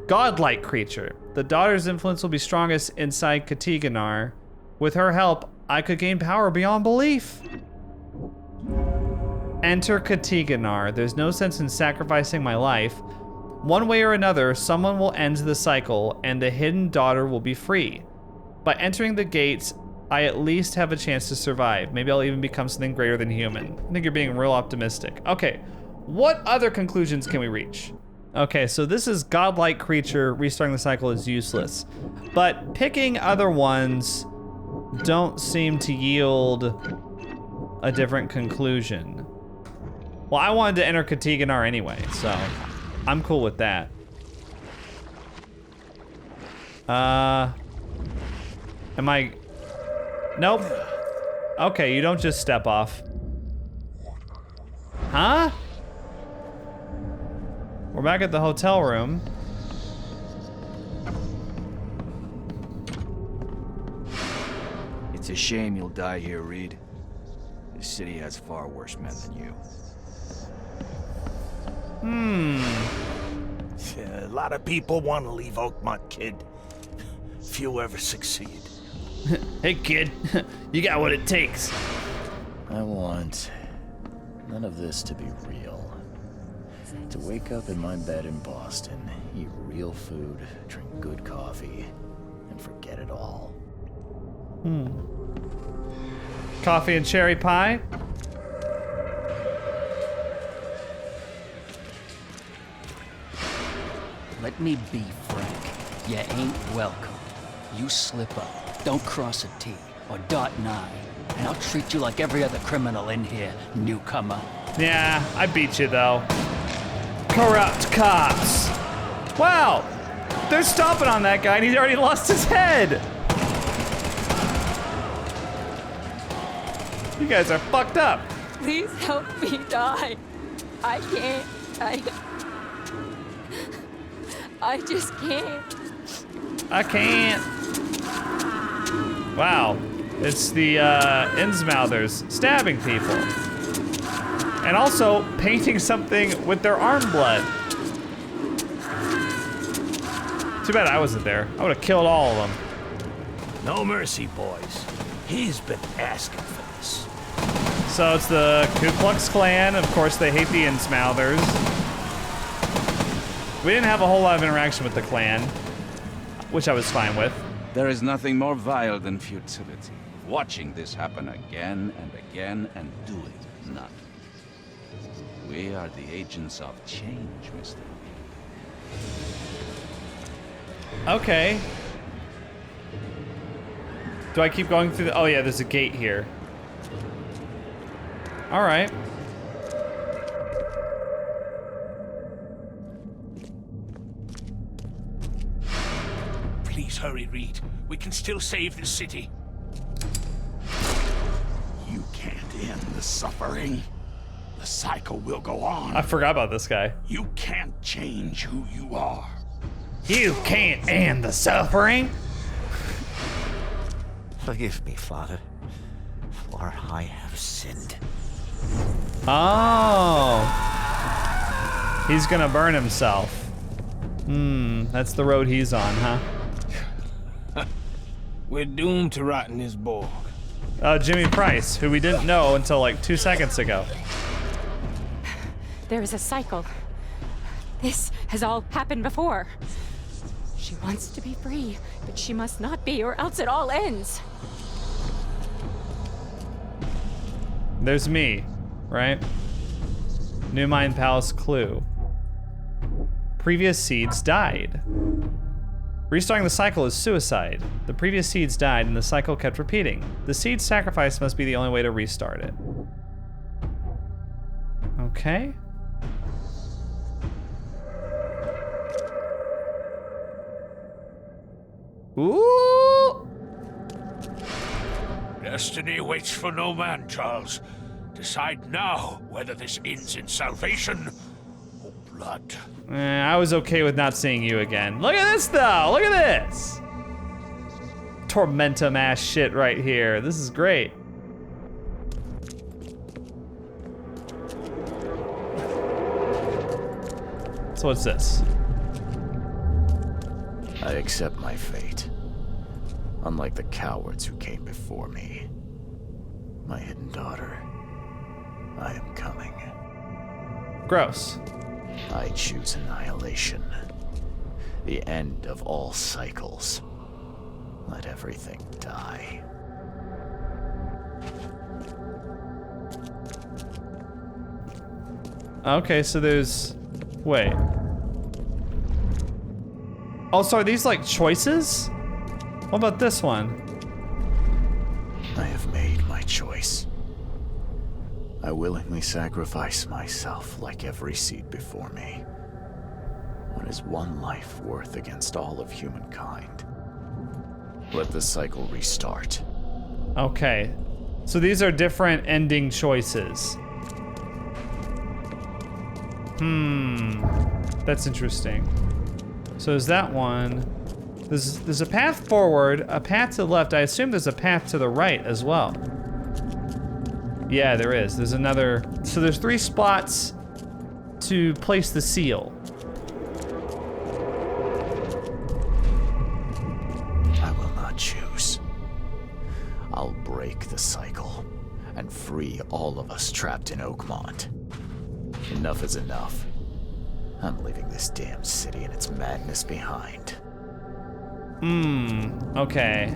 Godlike creature. The daughter's influence will be strongest inside Katiganar. With her help, I could gain power beyond belief. Enter Katiganar. There's no sense in sacrificing my life. One way or another, someone will end the cycle and the hidden daughter will be free. By entering the gates, I at least have a chance to survive. Maybe I'll even become something greater than human. I think you're being real optimistic. Okay, what other conclusions can we reach? Okay, so this is godlike creature, restarting the cycle is useless. But picking other ones don't seem to yield a different conclusion. Well, I wanted to enter Katiganar anyway, so I'm cool with that. Am I? Nope. Okay, you don't just step off. Huh? We're back at the hotel room. It's a shame you'll die here, Reed. This city has far worse men than you. Yeah, a lot of people want to leave Oakmont, kid. Few ever succeed. Hey kid, you got what it takes. I want none of this to be real. To wake up in my bed in Boston, eat real food, drink good coffee, and forget it all. Coffee and cherry pie? Let me be frank. You ain't welcome. You slip up, don't cross a T or dot an I, and I'll treat you like every other criminal in here, newcomer. Yeah, I beat you though. Corrupt cops. Wow, they're stomping on that guy and he's already lost his head. You guys are fucked up. Please help me die. I can't. I just can't. I can't. Wow, it's the Innsmouthers stabbing people. And also painting something with their arm blood. Too bad I wasn't there. I would have killed all of them. No mercy, boys. He's been asking for this. So it's the Ku Klux Klan. Of course, they hate the Innsmouthers. We didn't have a whole lot of interaction with the Klan, which I was fine with. There is nothing more vile than futility. Watching this happen again and again and doing nothing. We are the agents of change, Mr. Okay. Do I keep going through the... Oh yeah, there's a gate here. All right. Please hurry, Reed. We can still save this city. You can't end the suffering. The cycle will go on. I forgot about this guy. You can't change who you are. You can't end the suffering. Forgive me, Father, for I have sinned. Oh. He's gonna burn himself. That's the road he's on, huh? We're doomed to rot in this bog. Jimmy Price, who we didn't know until like 2 seconds ago. There is a cycle. This has all happened before. She wants to be free, but she must not be, or else it all ends. There's me, right? New Mind Palace clue. Previous seeds died. Restarting the cycle is suicide. The previous seeds died and the cycle kept repeating. The seed sacrifice must be the only way to restart it. Okay. Ooh! Destiny waits for no man, Charles. Decide now whether this ends in salvation or blood. I was okay with not seeing you again. Look at this though, look at this! Tormentum ass shit right here. This is great. So what's this? I accept my fate. Unlike the cowards who came before me. My hidden daughter, I am coming. Gross. I choose annihilation. The end of all cycles. Let everything die. Okay, so there's... Wait. Oh, so are these like choices? What about this one? I have made my choice. I willingly sacrifice myself like every seed before me. What is one life worth against all of humankind? Let the cycle restart. Okay. So these are different ending choices. That's interesting. So there's that one. There's a path forward, a path to the left. I assume there's a path to the right as well. Yeah, there is. There's another. So there's 3 spots to place the seal. I will not choose. I'll break the cycle and free all of us trapped in Oakmont. Enough is enough. I'm leaving this damn city and its madness behind. Okay.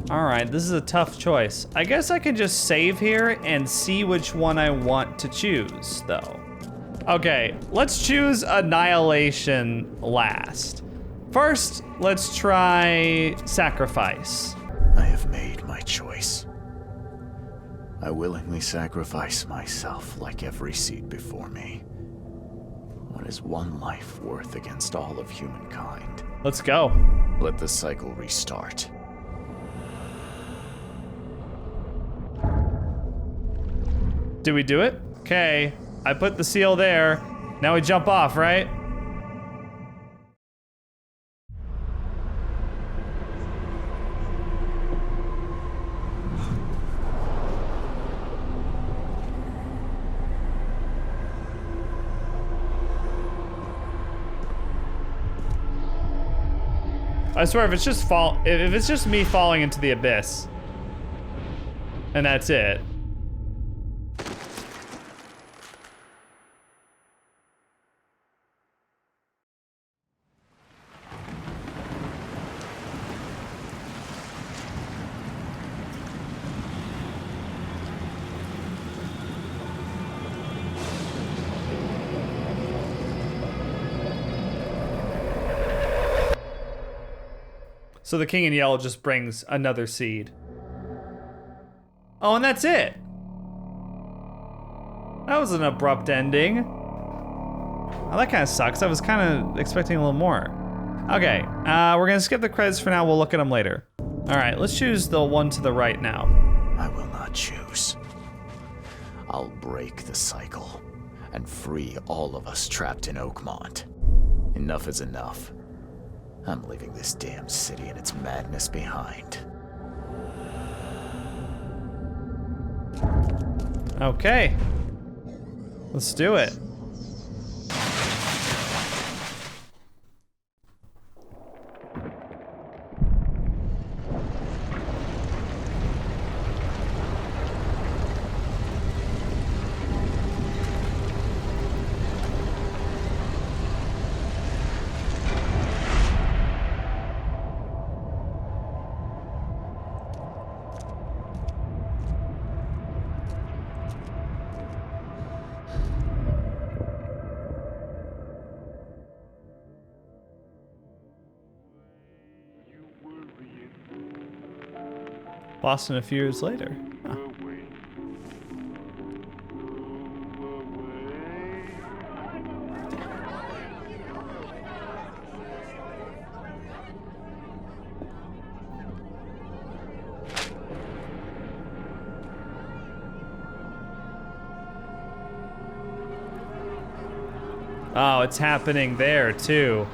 Alright, this is a tough choice. I guess I can just save here and see which one I want to choose, though. Okay, let's choose Annihilation last. First, let's try Sacrifice. I have made my choice. I willingly sacrifice myself like every seed before me. What is one life worth against all of humankind? Let's go. Let the cycle restart. Do we do it? Okay, I put the seal there. Now we jump off, right? I swear, if it's just me falling into the abyss, and that's it. So the King in Yellow just brings another seed. Oh, and that's it. That was an abrupt ending. Oh, that kind of sucks. I was kind of expecting a little more. Okay, we're gonna skip the credits for now. We'll look at them later. All right, let's choose the one to the right now. I will not choose. I'll break the cycle and free all of us trapped in Oakmont. Enough is enough. I'm leaving this damn city and its madness behind. Okay. Let's do it. Boston a few years later. Huh. Oh, it's happening there too.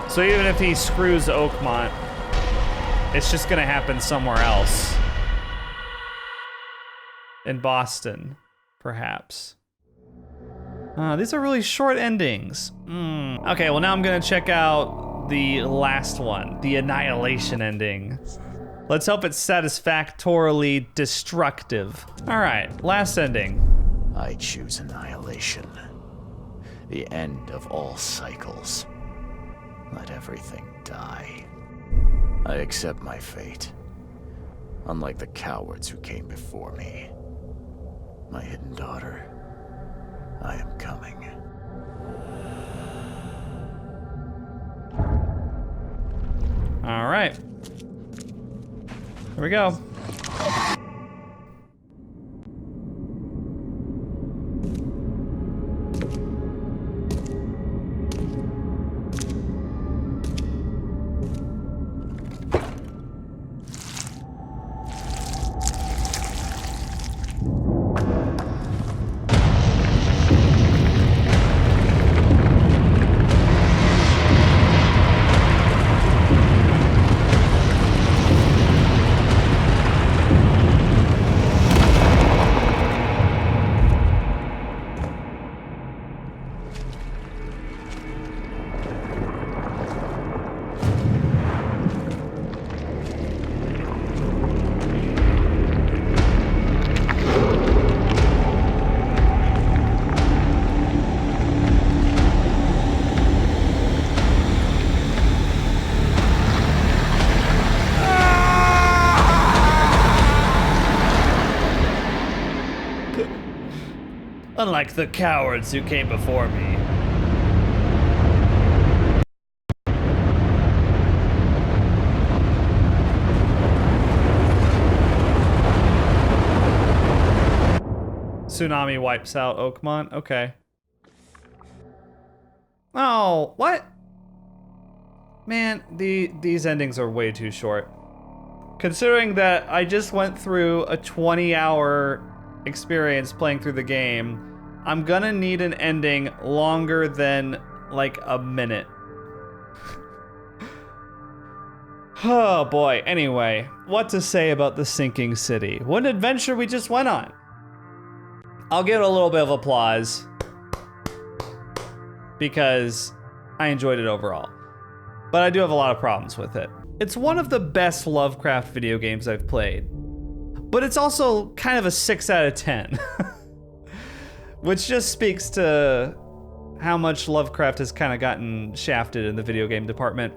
So even if he screws Oakmont, it's just gonna happen somewhere else. In Boston, perhaps. These are really short endings. Okay, well now I'm gonna check out the last one, the Annihilation Ending. Let's hope it's satisfactorily destructive. All right, last ending. I choose annihilation. The end of all cycles. Let everything die. I accept my fate. Unlike the cowards who came before me. My hidden daughter, I am coming. All right. Here we go. Unlike the cowards who came before me. Tsunami wipes out Oakmont. Okay. Oh, what? Man, these endings are way too short. Considering that I just went through a 20-hour experience playing through the game, I'm gonna need an ending longer than like a minute. Oh boy, anyway, what to say about the sinking city? What an adventure we just went on. I'll give it a little bit of applause because I enjoyed it overall. But I do have a lot of problems with it. It's one of the best Lovecraft video games I've played, but it's also kind of a 6 out of 10, which just speaks to how much Lovecraft has kind of gotten shafted in the video game department.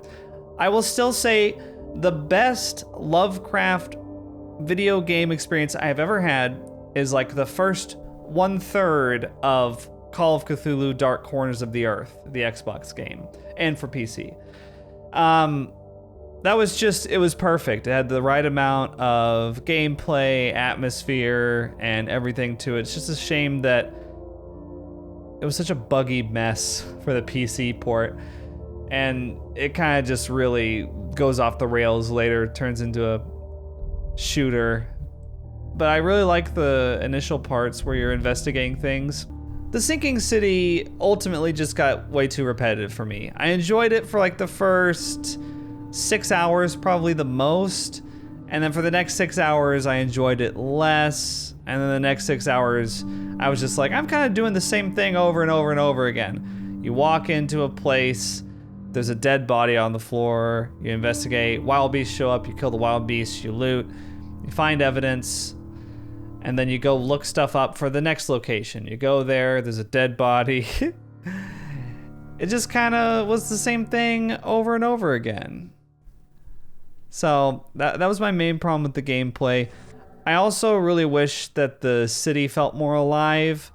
I will still say the best Lovecraft video game experience I have ever had is like the first 1/3 of Call of Cthulhu Dark Corners of the Earth, the Xbox game, and for PC. That was just, it was perfect. It had the right amount of gameplay, atmosphere, and everything to it. It's just a shame that it was such a buggy mess for the PC port, and it kind of just really goes off the rails later, turns into a shooter. But I really like the initial parts where you're investigating things. The sinking city ultimately just got way too repetitive for me. I enjoyed it for like the first 6 hours, probably the most. And then for the next 6 hours, I enjoyed it less. And then the next 6 hours, I was just like, I'm kind of doing the same thing over and over and over again. You walk into a place, there's a dead body on the floor, you investigate, wild beasts show up, you kill the wild beasts, you loot, you find evidence, and then you go look stuff up for the next location. You go there, there's a dead body. It just kind of was the same thing over and over again. So that was my main problem with the gameplay. I also really wish that the city felt more alive.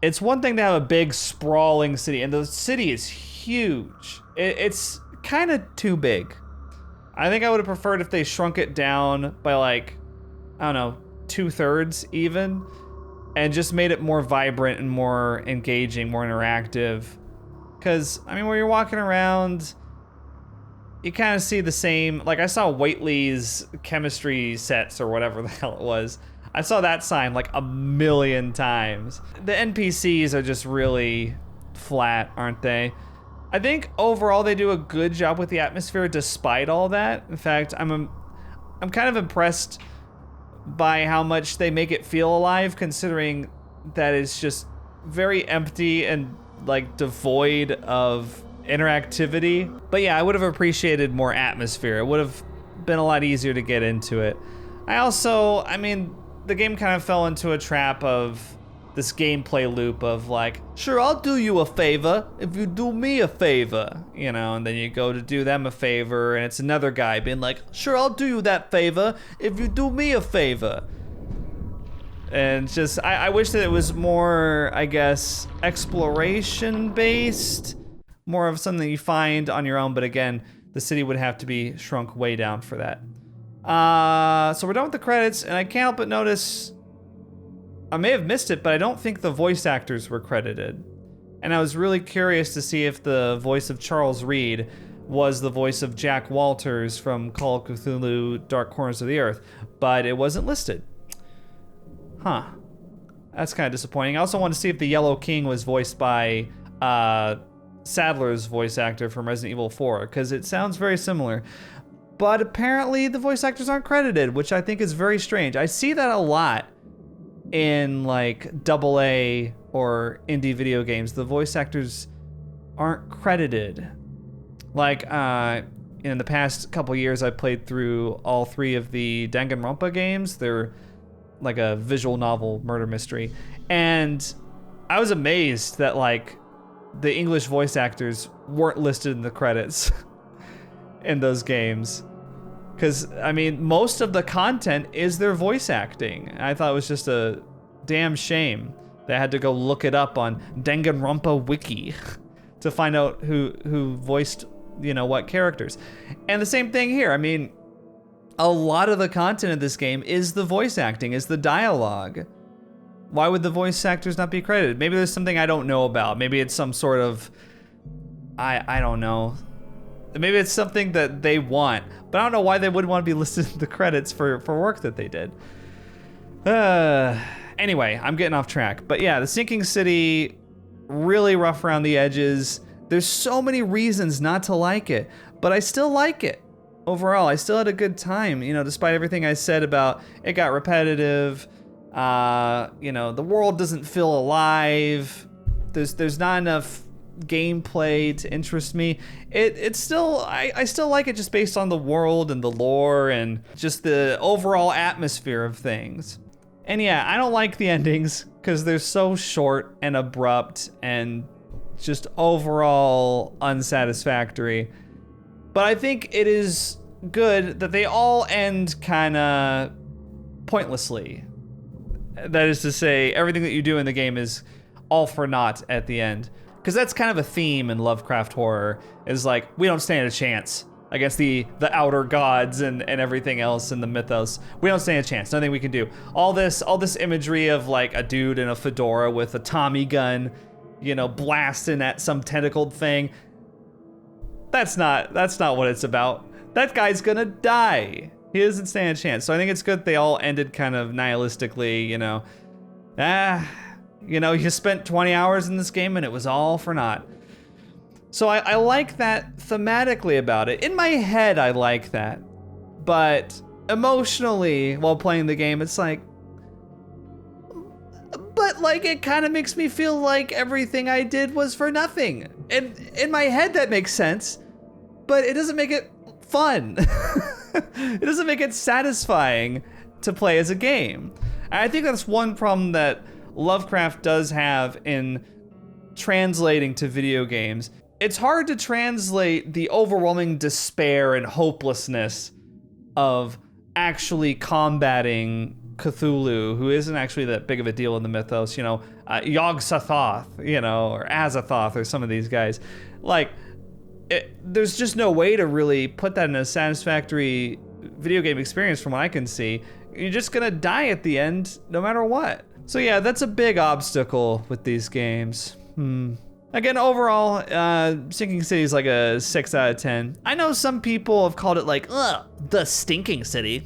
It's one thing to have a big sprawling city, and the city is huge. It's kind of too big. I think I would have preferred if they shrunk it down by like, I don't know, 2/3 even, and just made it more vibrant and more engaging, more interactive. Because, I mean, when you're walking around, you kind of see the same, like I saw Whately's chemistry sets or whatever the hell it was. I saw that sign like a million times. The NPCs are just really flat, aren't they? I think overall they do a good job with the atmosphere despite all that. In fact, I'm kind of impressed by how much they make it feel alive, considering that it's just very empty and like devoid of interactivity. But yeah, I would have appreciated more atmosphere. It would have been a lot easier to get into it. I mean, the game kind of fell into a trap of this gameplay loop of like, sure, I'll do you a favor if you do me a favor, you know, and then you go to do them a favor and it's another guy being like, sure, I'll do you that favor if you do me a favor. And just, I wish that it was more, I guess, exploration based, more of something you find on your own, but again, the city would have to be shrunk way down for that. So we're done with the credits, and I can't help but notice, I may have missed it, but I don't think the voice actors were credited. And I was really curious to see if the voice of Charles Reed was the voice of Jack Walters from Call of Cthulhu Dark Corners of the Earth, but it wasn't listed. Huh. That's kind of disappointing. I also want to see if the Yellow King was voiced by Sadler's voice actor from Resident Evil 4, because it sounds very similar. But apparently the voice actors aren't credited, which I think is very strange. I see that a lot in like AA or indie video games. The voice actors aren't credited. Like in the past couple years, I played through all 3 of the Danganronpa games. They're like a visual novel murder mystery, and I was amazed that like the English voice actors weren't listed in the credits in those games. Because, I mean, most of the content is their voice acting. I thought it was just a damn shame. They had to go look it up on Danganronpa Wiki to find out who voiced, you know, what characters. And the same thing here. I mean, a lot of the content of this game is the voice acting, is the dialogue. Why would the voice actors not be credited? Maybe there's something I don't know about. Maybe it's some sort of, I don't know. Maybe it's something that they want, but I don't know why they would want to be listed in the credits for work that they did. Anyway, I'm getting off track. But yeah, the Sinking City, really rough around the edges. There's so many reasons not to like it, but I still like it. Overall, I still had a good time, you know, despite everything I said about it got repetitive. You know, the world doesn't feel alive. There's not enough gameplay to interest me. It's still, I still like it just based on the world and the lore and just the overall atmosphere of things. And yeah, I don't like the endings because they're so short and abrupt and just overall unsatisfactory. But I think it is good that they all end kind of pointlessly. That is to say, everything that you do in the game is all for naught at the end. Because that's kind of a theme in Lovecraft horror, is like, we don't stand a chance against the outer gods and everything else in the mythos. We don't stand a chance, nothing we can do. All this imagery of like a dude in a fedora with a Tommy gun, you know, blasting at some tentacled thing. That's not what it's about. That guy's gonna die. He doesn't stand a chance. So I think it's good they all ended kind of nihilistically, you know. You know, you spent 20 hours in this game and it was all for naught. So I like that thematically about it. In my head, I like that. But emotionally, while playing the game, it's like, but like it kind of makes me feel like everything I did was for nothing. And in my head, that makes sense, but it doesn't make it fun. It doesn't make it satisfying to play as a game. And I think that's one problem that Lovecraft does have in translating to video games. It's hard to translate the overwhelming despair and hopelessness of actually combating Cthulhu, who isn't actually that big of a deal in the mythos, you know, Yog-Sothoth, you know, or Azathoth, or some of these guys. Like, there's just no way to really put that in a satisfactory video game experience from what I can see. You're just gonna die at the end, no matter what. So yeah, that's a big obstacle with these games. Again, overall, Sinking City is like a 6 out of 10. I know some people have called it like, ugh, the Stinking City.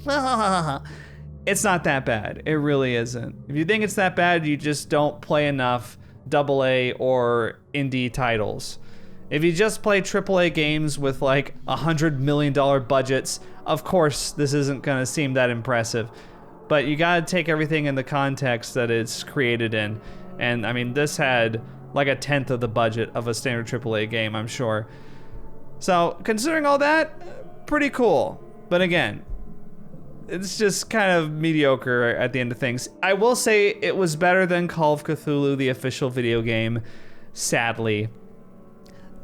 It's not that bad. It really isn't. If you think it's that bad, you just don't play enough AA or indie titles. If you just play AAA games with like $100 million budgets, of course this isn't gonna seem that impressive. But you gotta take everything in the context that it's created in. And I mean, this had like 1/10 of the budget of a standard AAA game, I'm sure. So considering all that, pretty cool. But again, it's just kind of mediocre at the end of things. I will say it was better than Call of Cthulhu, the official video game, sadly.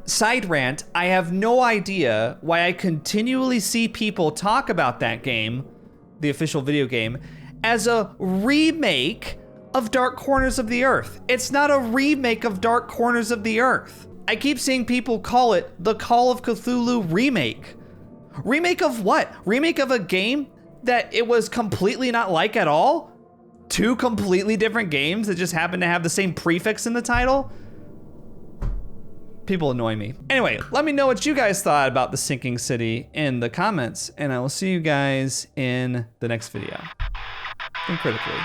Side rant, I have no idea why I continually see people talk about that game, the official video game, as a remake of Dark Corners of the Earth. It's not a remake of Dark Corners of the Earth. I keep seeing people call it the Call of Cthulhu remake. Remake of what? Remake of a game that it was completely not like at all? Two completely different games that just happen to have the same prefix in the title? People annoy me. Anyway, let me know what you guys thought about the Sinking City in the comments, and I will see you guys in the next video. Think critically.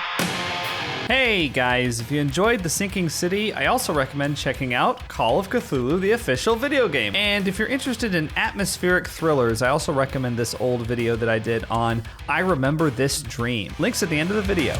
Hey guys, if you enjoyed The Sinking City, I also recommend checking out Call of Cthulhu, the official video game. And if you're interested in atmospheric thrillers, I also recommend this old video that I did on I Remember This Dream. Links at the end of the video.